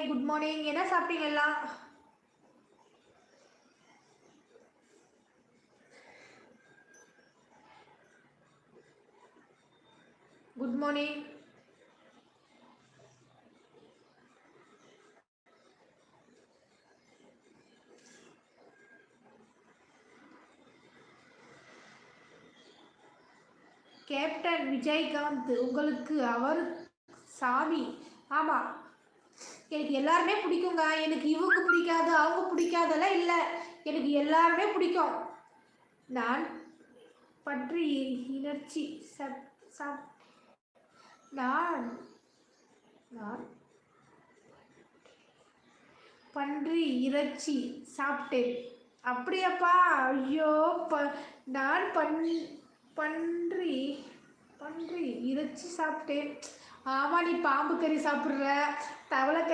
Good morning. என்ன சாப்பிட்டீங்க எல்லாம்? Good morning. கேப்டன் விஜயகாந்த் உங்களுக்கு அவர் சாமி. ஆமாம், எனக்கு எல்லாருமே பிடிக்குங்க. எனக்கு இவங்க பிடிக்காது அவங்க பிடிக்காதெல்லாம் இல்லை, எனக்கு எல்லாருமே பிடிக்கும். நான் பற்றி இணர்ச்சி நான் நான் பன்றி இறைச்சி சாப்பிட்டேன். அப்படியாப்பா? ஐயோ, நான் பன்றி பன்றி இறைச்சி சாப்பிட்டேன். ஆமாம், நீ பாம்பு கறி சாப்பிட்ற, தவளை